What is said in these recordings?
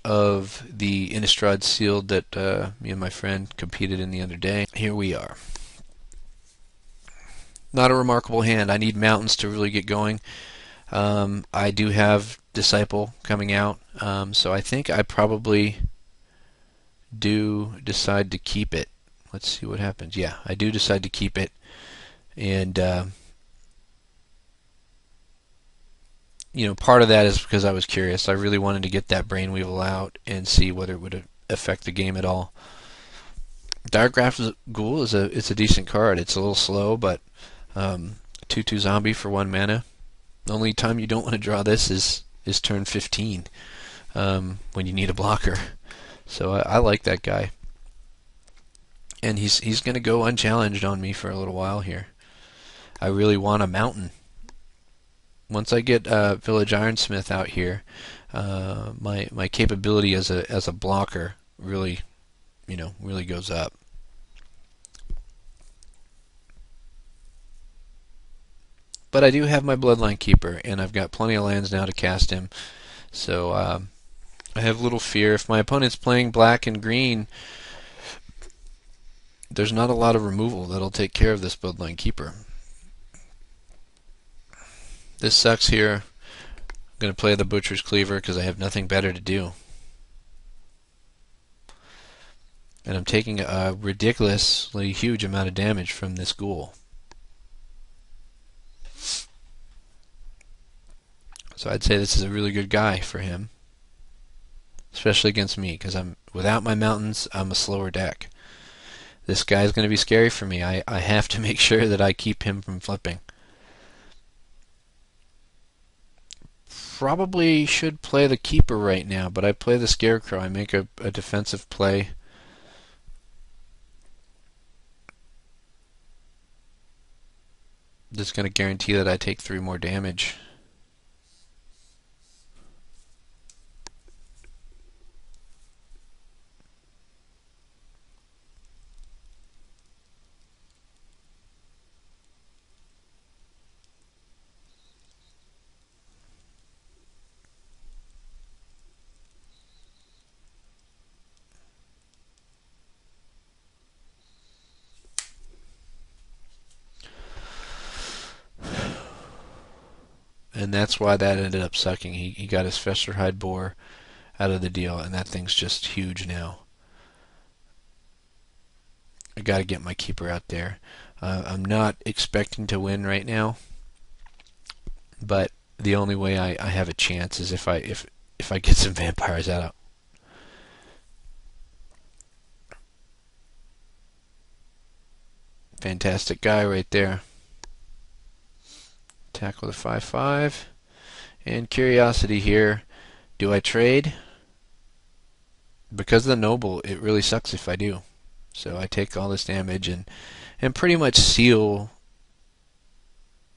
of the Innistrad Sealed that me and my friend competed in the other day. Here we are. Not a remarkable hand. I need mountains to really get going. I do have Disciple coming out, so I think I probably do decide to keep it. Let's see what happens. Yeah, I do decide to keep it, and part of that is because I was curious. I really wanted to get that Brainweevil out and see whether it would affect the game at all. Diregraph Ghoul is a decent card. It's a little slow, but 2/2 zombie for 1 mana. The only time you don't want to draw this is turn 15, when you need a blocker. So I like that guy, and he's going to go unchallenged on me for a little while here. I really want a mountain. Once I get Village Ironsmith out here, my capability as a blocker really goes up. But I do have my Bloodline Keeper, and I've got plenty of lands now to cast him. So I have little fear. If my opponent's playing black and green, there's not a lot of removal that'll take care of this Bloodline Keeper. This sucks here. I'm going to play the Butcher's Cleaver because I have nothing better to do. And I'm taking a ridiculously huge amount of damage from this ghoul. So I'd say this is a really good guy for him, especially against me, because without my mountains, I'm a slower deck. This guy's going to be scary for me. I have to make sure that I keep him from flipping. Probably should play the Keeper right now, but I play the Scarecrow. I make a defensive play. Just going to guarantee that I take 3 more damage. And that's why that ended up sucking. He got his Festerhide Boar out of the deal, and that thing's just huge now. I got to get my Keeper out there. I'm not expecting to win right now, but the only way I have a chance is if I get some vampires out. Fantastic guy right there. Attack with a 5/5. And curiosity here. Do I trade? Because of the Noble, it really sucks if I do. So I take all this damage and pretty much seal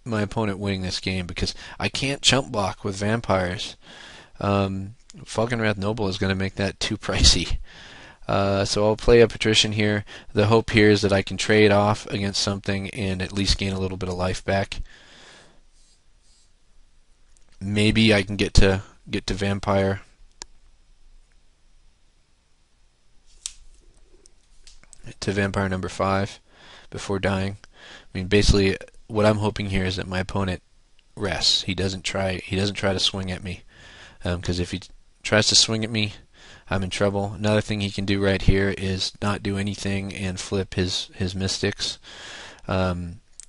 my opponent winning this game, because I can't chump block with vampires. Falconwrath Noble is going to make that too pricey. So I'll play a Patrician here. The hope here is that I can trade off against something and at least gain a little bit of life back. Maybe I can get to Vampire. To Vampire number 5 before dying. I mean, basically, what I'm hoping here is that my opponent rests. He doesn't try to swing at me, because if he tries to swing at me, I'm in trouble. Another thing he can do right here is not do anything and flip his Mystics.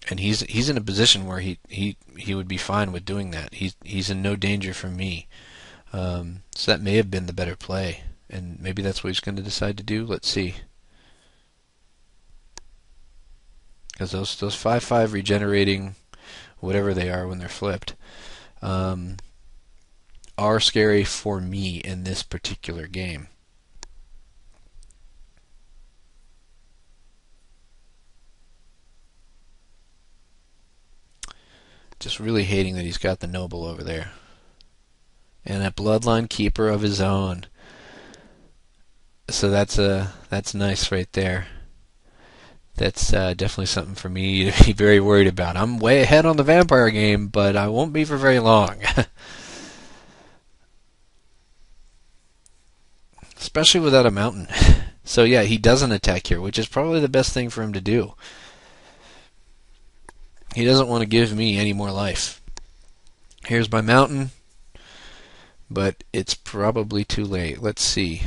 And he's in a position where he would be fine with doing that. He's in no danger from me. So that may have been the better play, and maybe that's what he's going to decide to do. Let's see. Because those 5/5 regenerating, whatever they are when they're flipped, are scary for me in this particular game. Just really hating that he's got the Noble over there. And a Bloodline Keeper of his own. So that's nice right there. That's definitely something for me to be very worried about. I'm way ahead on the Vampire game, but I won't be for very long. especially without a mountain. So yeah, he doesn't attack here, which is probably the best thing for him to do. He doesn't want to give me any more life. Here's my mountain, but it's probably too late. Let's see.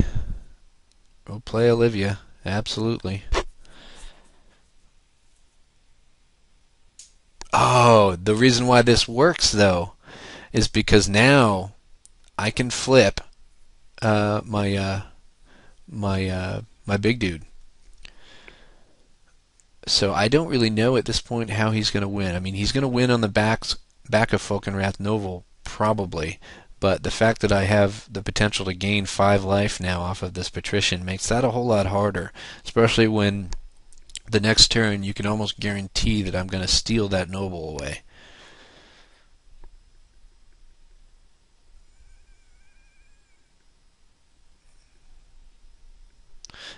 We'll play Olivia, absolutely. Oh, the reason why this works, though, is because now I can flip my big dude. So I don't really know at this point how he's going to win. I mean, he's going to win on the back of Falkenrath Novel, probably. But the fact that I have the potential to gain 5 life now off of this Patrician makes that a whole lot harder, especially when the next turn you can almost guarantee that I'm going to steal that Noble away.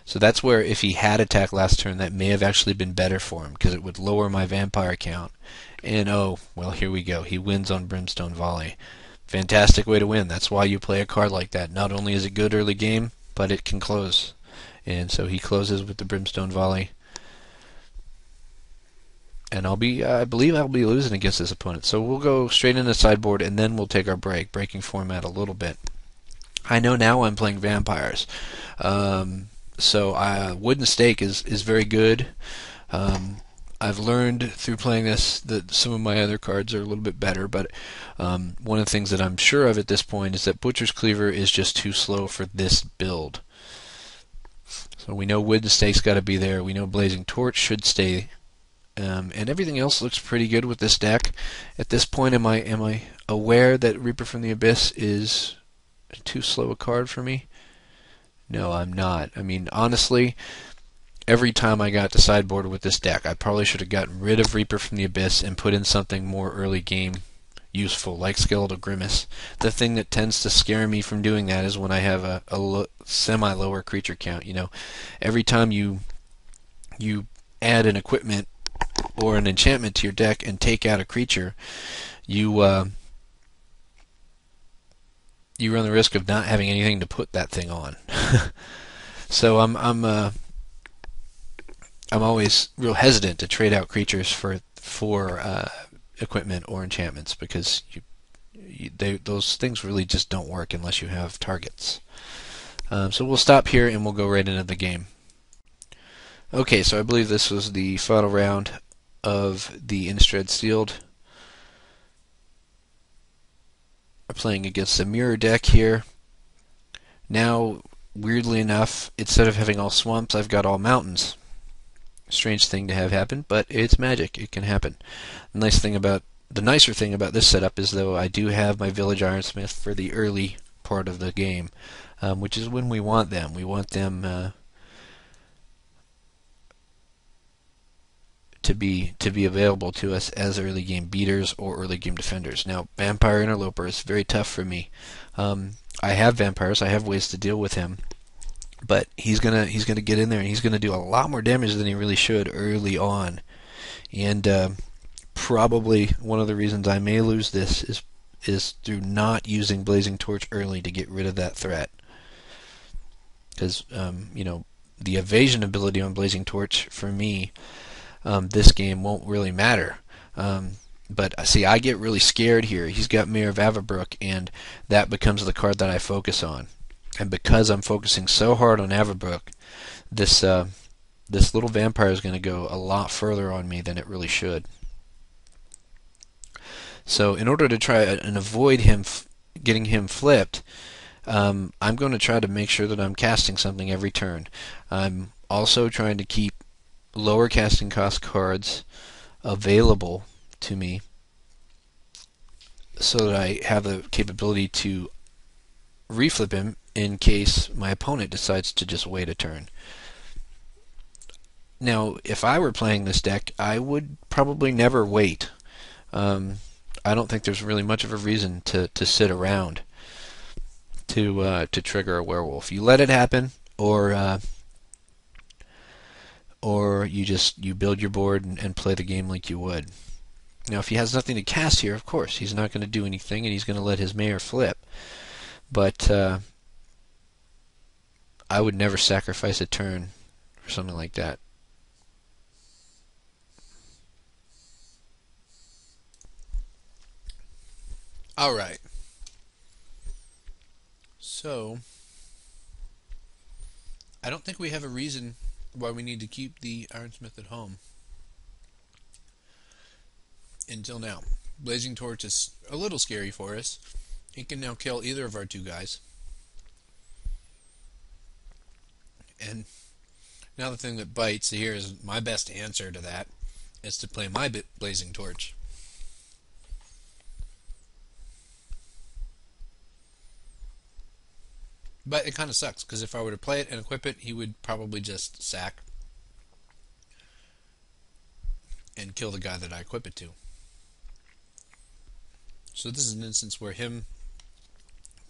So that's where if he had attacked last turn, that may have actually been better for him, because it would lower my vampire count. And oh, well, here we go. He wins on Brimstone Volley. Fantastic way to win. That's why you play a card like that. Not only is it good early game, but it can close. And so he closes with the Brimstone Volley. And I believe I'll be losing against this opponent. So we'll go straight into sideboard, and then we'll take our break, breaking format a little bit. I know now I'm playing vampires. So Wooden Stake is very good. I've learned through playing this that some of my other cards are a little bit better, but one of the things that I'm sure of at this point is that Butcher's Cleaver is just too slow for this build. So we know Wooden Stake's got to be there. We know Blazing Torch should stay. And everything else looks pretty good with this deck. At this point, am I aware that Reaper from the Abyss is too slow a card for me? No, I'm not. I mean, honestly, every time I got to sideboard with this deck, I probably should have gotten rid of Reaper from the Abyss and put in something more early game useful, like Skeletal Grimace. The thing that tends to scare me from doing that is when I have a semi-lower creature count. You know, every time you add an equipment or an enchantment to your deck and take out a creature, you run the risk of not having anything to put that thing on. So I'm always real hesitant to trade out creatures for equipment or enchantments, because those things really just don't work unless you have targets. So we'll stop here and we'll go right into the game. Okay, so I believe this was the final round of the Innistrad Sealed. We're playing against a mirror deck here. Now, weirdly enough, instead of having all swamps, I've got all mountains. Strange thing to have happen, but it's magic. It can happen. The nicer thing about this setup is, though, I do have my Village Ironsmith for the early part of the game, which is when we want them. We want them to be available to us as early game beaters or early game defenders. Now, Vampire Interloper is very tough for me. I have vampires. I have ways to deal with him, but he's gonna get in there and he's gonna do a lot more damage than he really should early on. And probably one of the reasons I may lose this is through not using Blazing Torch early to get rid of that threat. Because you know, the evasion ability on Blazing Torch for me this game won't really matter. But see, I get really scared here. He's got Mayor of Avabrook, and that becomes the card that I focus on. And because I'm focusing so hard on Avabrook, this little vampire is going to go a lot further on me than it really should. So in order to try and avoid him getting him flipped, I'm going to try to make sure that I'm casting something every turn. I'm also trying to keep lower casting cost cards available to me so that I have the capability to reflip him in case my opponent decides to just wait a turn. Now, if I were playing this deck, I would probably never wait. I don't think there's really much of a reason to sit around to trigger a werewolf. You let it happen, or you build your board and play the game like you would. Now, if he has nothing to cast here, of course, he's not going to do anything, and he's going to let his mayor flip. But I would never sacrifice a turn for something like that. Alright. So, I don't think we have a reason why we need to keep the Ironsmith at home. Until now. Blazing Torch is a little scary for us. He can now kill either of our two guys. And now the thing that bites here is my best answer to that is to play my Blazing Torch. But it kind of sucks, because if I were to play it and equip it, he would probably just sack and kill the guy that I equip it to. So this is an instance where him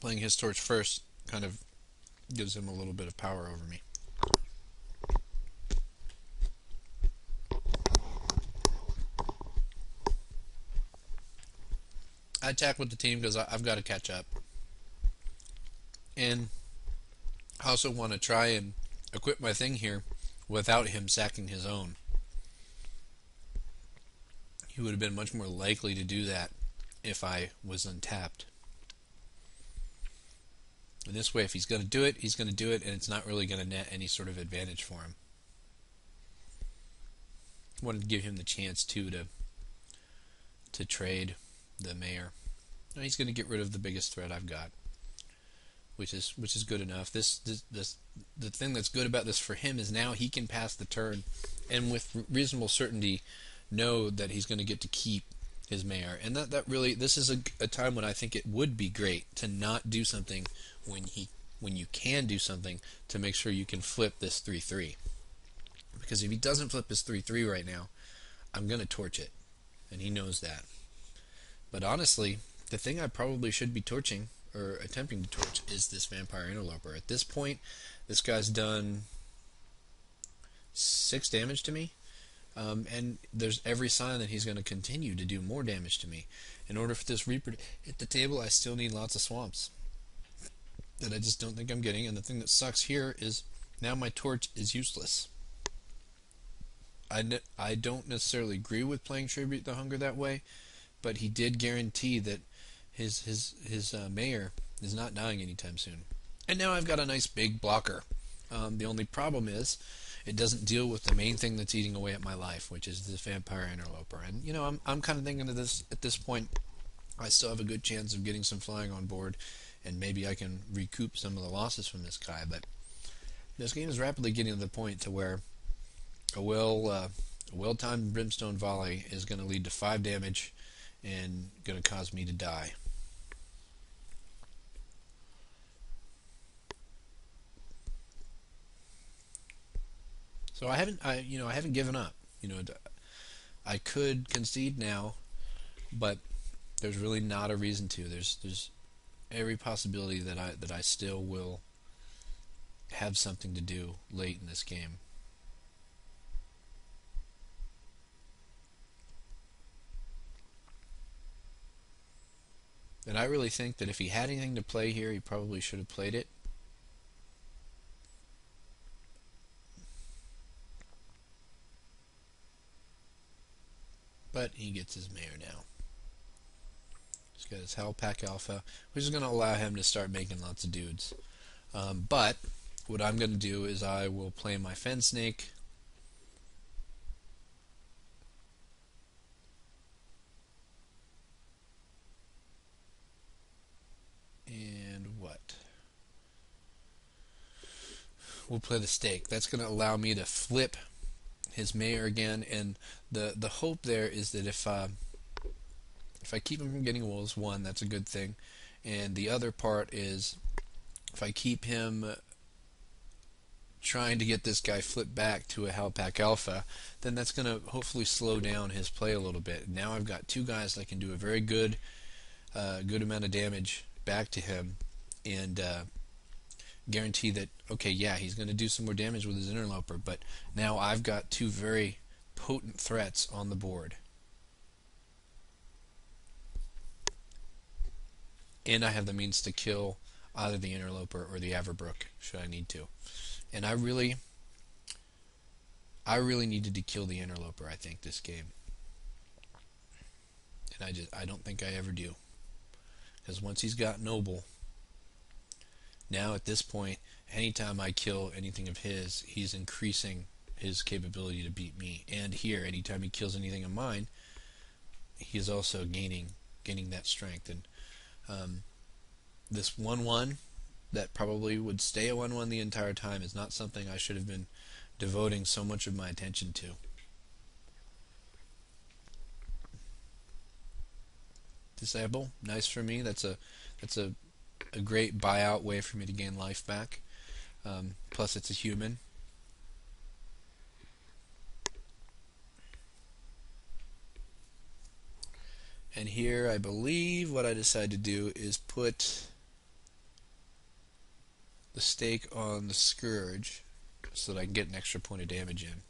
playing his torch first kind of gives him a little bit of power over me. I attack with the team because I've got to catch up. And I also want to try and equip my thing here without him sacking his own. He would have been much more likely to do that if I was untapped. And this way, if he's going to do it, he's going to do it, and it's not really going to net any sort of advantage for him. I wanted to give him the chance, too, to trade the mayor. And he's going to get rid of the biggest threat I've got, which is good enough. The thing that's good about this for him is now he can pass the turn, and with reasonable certainty, know that he's going to get to keep his mayor. And that really, this is a time when I think it would be great to not do something when you can do something to make sure you can flip this 3-3. Because if he doesn't flip his 3-3 right now, I'm going to torch it, and he knows that. But honestly, the thing I probably should be torching, or attempting to torch, is this Vampire Interloper. At this point, this guy's done 6 damage to me, and there's every sign that he's going to continue to do more damage to me. In order for this Reaper to hit the table, I still need lots of swamps that I just don't think I'm getting, and the thing that sucks here is now my torch is useless. I don't necessarily agree with playing Tribute the Hunger that way, but he did guarantee that his mayor is not dying anytime soon. And now I've got a nice big blocker. The only problem is it doesn't deal with the main thing that's eating away at my life, which is this Vampire Interloper. And you know, I'm kind of thinking of this at this point. I still have a good chance of getting some flying on board, and maybe I can recoup some of the losses from this guy. But this game is rapidly getting to the point to where a well-timed Brimstone Volley is going to lead to 5 damage and going to cause me to die. So I haven't given up. I could concede now, but there's really not a reason to. There's every possibility that I still will have something to do late in this game. And I really think that if he had anything to play here, he probably should have played it. But he gets his mayor now. He's got his Hellpack Alpha, which is going to allow him to start making lots of dudes. But what I'm going to do is I will play my Fen Snake. And what? We'll play the Stake. That's going to allow me to flip his mayor again, and the hope there is that if I keep him from getting wolves, one, that's a good thing, and the other part is if I keep him trying to get this guy flipped back to a Hellpack Alpha, then that's going to hopefully slow down his play a little bit. Now I've got 2 guys that can do a very good amount of damage back to him, and guarantee that, okay, yeah, he's going to do some more damage with his Interloper, but now I've got 2 very potent threats on the board. And I have the means to kill either the Interloper or the Averbrook should I need to. And I really needed to kill the Interloper, I think, this game. And I don't think I ever do. Because once he's got Noble, now at this point, anytime I kill anything of his, he's increasing his capability to beat me. And here, anytime he kills anything of mine, he is also gaining that strength. And this 1-1 that probably would stay a 1-1 the entire time is not something I should have been devoting so much of my attention to. Disable, nice for me. That's a great buyout way for me to gain life back. Plus, it's a human. And here, I believe what I decided to do is put the stake on the Scourge so that I can get an extra point of damage in.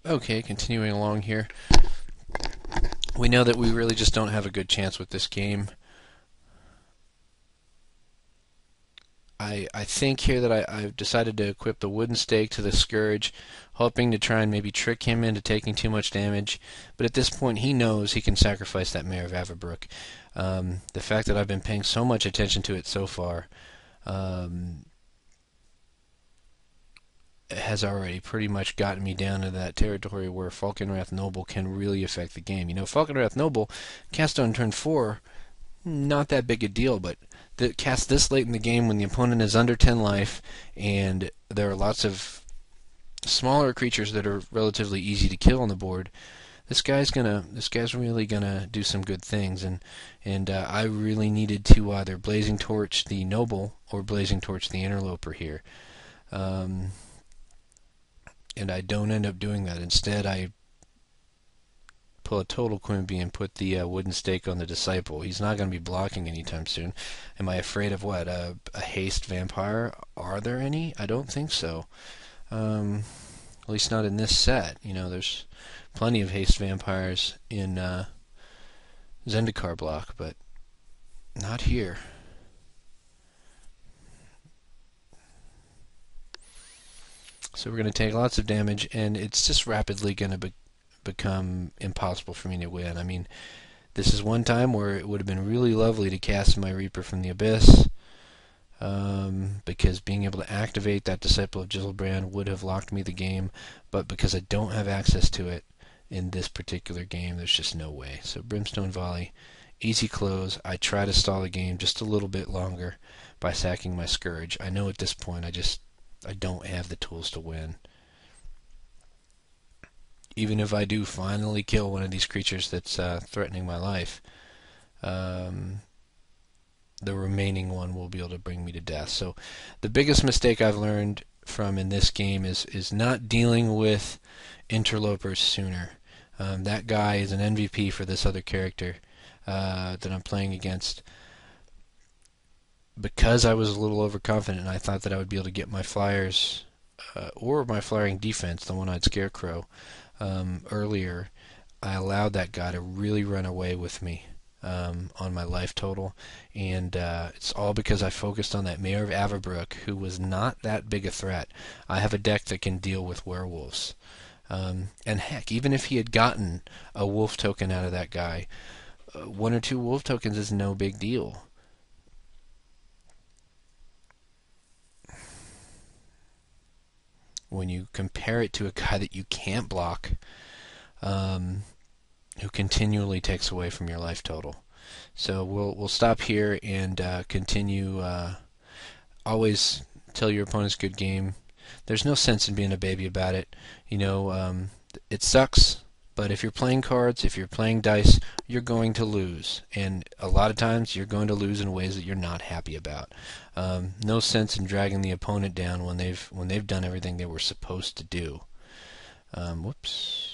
Okay, continuing along here. We know that we really just don't have a good chance with this game. I think here that I've decided to equip the wooden stake to the Scourge, hoping to try and maybe trick him into taking too much damage. But at this point, he knows he can sacrifice that Mayor of Averbrook. The fact that I've been paying so much attention to it so far has already pretty much gotten me down to that territory where Falkenrath Noble can really affect the game. You know, Falkenrath Noble, cast on turn 4, not that big a deal, but cast this late in the game when the opponent is under 10 life and there are lots of smaller creatures that are relatively easy to kill on the board, this guy's really gonna do some good things, and I really needed to either Blazing Torch the Noble or Blazing Torch the Interloper here. And I don't end up doing that. Instead, I pull a total Quimby and put the wooden stake on the Disciple. He's not going to be blocking anytime soon. Am I afraid of what? A haste vampire? Are there any? I don't think so. At least not in this set. You know, there's plenty of haste vampires in Zendikar block, but not here. So we're going to take lots of damage, and it's just rapidly going to become impossible for me to win. I mean, this is one time where it would have been really lovely to cast my Reaper from the Abyss, because being able to activate that Disciple of Giselbrand would have locked me the game, but because I don't have access to it in this particular game, there's just no way. So Brimstone Volley, easy close. I try to stall the game just a little bit longer by sacking my Scourge. I know at this point I don't have the tools to win. Even if I do finally kill one of these creatures that's threatening my life, the remaining one will be able to bring me to death. So the biggest mistake I've learned from in this game is not dealing with interlopers sooner. That guy is an MVP for this other character that I'm playing against. Because I was a little overconfident and I thought that I would be able to get my flyers or my flying defense, the one-eyed Scarecrow, earlier, I allowed that guy to really run away with me on my life total, and it's all because I focused on that Mayor of Averbrook, who was not that big a threat. I have a deck that can deal with werewolves, and heck, even if he had gotten a wolf token out of that guy, 1 or 2 wolf tokens is no big deal. When you compare it to a guy that you can't block, who continually takes away from your life total. So we'll stop here and continue. Always tell your opponents good game. There's no sense in being a baby about it. You know, it sucks, but if you're playing cards, if you're playing dice, you're going to lose, and a lot of times you're going to lose in ways that you're not happy about. No sense in dragging the opponent down when they've done everything they were supposed to do. Whoops.